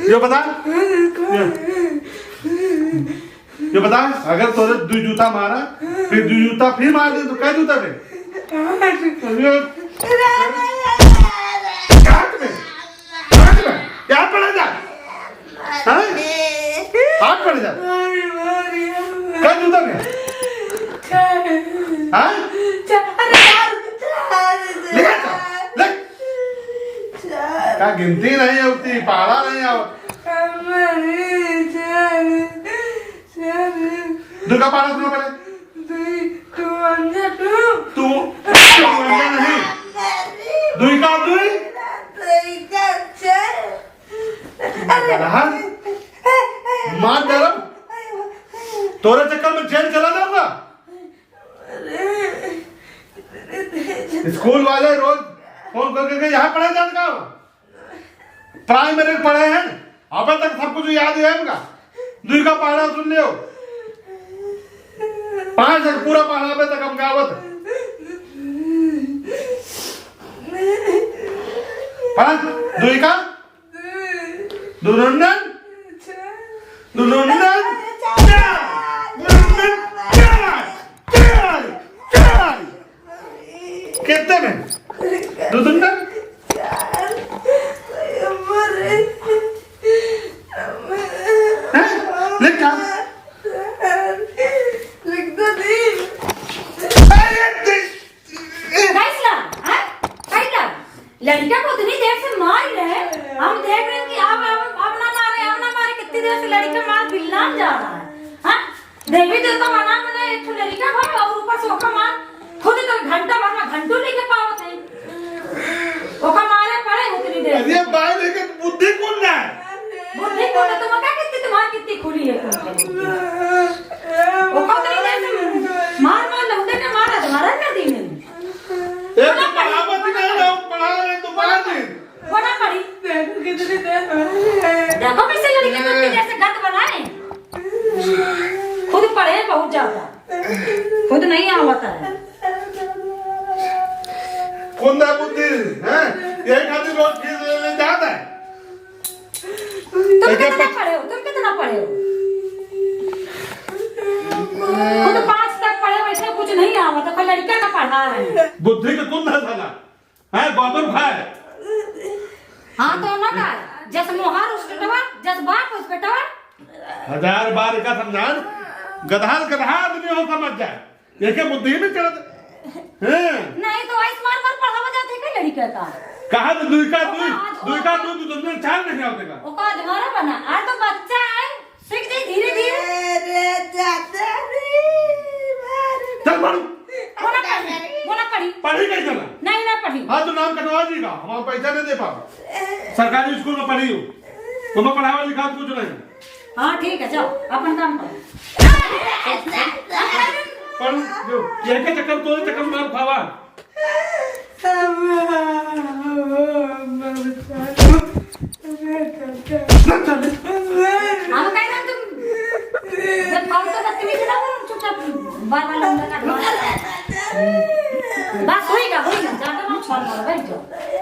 ये बता ये बता अगर तोरे दो जूता मारा फिर दो जूता फिर मार दे तो क्या जूता दे क्या पड़ा जा हाथ पड़ जा क्या जूता दे क्या गिनती नहीं होती पाला नहीं आओ दुर्गा पाला सुनो पहले तू नहीं दुई का दुई मार डरम तोरे चक्कर में जेल चला जाऊंगा स्कूल वाले रोज फोन करके यहाँ पढ़े जाने का प्राइमरी पढ़े हैं अब तक सब कुछ याद है उनका दुई का पढ़ा सुन लियो 5 तक पूरा पढ़ा पे तक हम गावत पढ़ा दुई का दुनन कितने में दुनन लड़का को इतनी देर से मार रहे हम देख रहे हैं कि अब ना मारे कितनी देर से लड़का मार बिल्लाम जा रहा है हाँ देवी देवता मना मैंने एक लड़का भाई और ऊपर से ओका मार खुद तो घंटा भर में घंटों लेके पावत है ओका मारे पड़े उतनी देर अरे बाय लेके बुद्धि कौन है बुद्धि कौन है तुम्हारा कितनी तुम्हारी कितनी खुली है ओका उतनी देर से मार लौंडे के मारा तुम्हारा क्या दिन है एक तो पढ़ावत नहीं है पढ़ा रहे तो पढ़ा दे बना पड़ी कितनी देर देखो कैसे लड़की कितनी देर से गंद बनाए खुद पढ़े बहुत ज्यादा खुद नहीं आवता है कौन दा बुद्धि हैं ये खातिर रोज फीस लेने जाता है तुम कितना पढ़े हो खुद 5 तक पढ़े वैसे कुछ नहीं आवता कोई लड़का का पढ़ा रहे हैं बुद्धि का तुम ना साला हैं गोबर खाए हाँ तो ना का जैसे मोहार उस बेटवा जैसे बाप उस बेटवा 1000 बार का समझान गधा आदमी हो समझ जाए ये क्या बुद्धि में चलत नहीं तो ऐसे मार पढ़ावा जाते का लड़का का कहा तो दुई का दुई तो तुमने चाल नहीं आवते का ओ का तुम्हारा बना आज तो बच्चा है सीख जाए धीरे-धीरे रे जाता रे चल पढ़ बोला पढ़ी नहीं चला नहीं ना पढ़ी हाँ तो नाम कटवा दी का हमारा पैसा नहीं दे पाओ सरकारी स्कूल में पढ़ी हो तुम्हें पढ़ावा लिखा कुछ नहीं हाँ ठीक है जाओ अपन काम करो पढ़ जो ये के चक्कर तो चक्कर मार खावा चल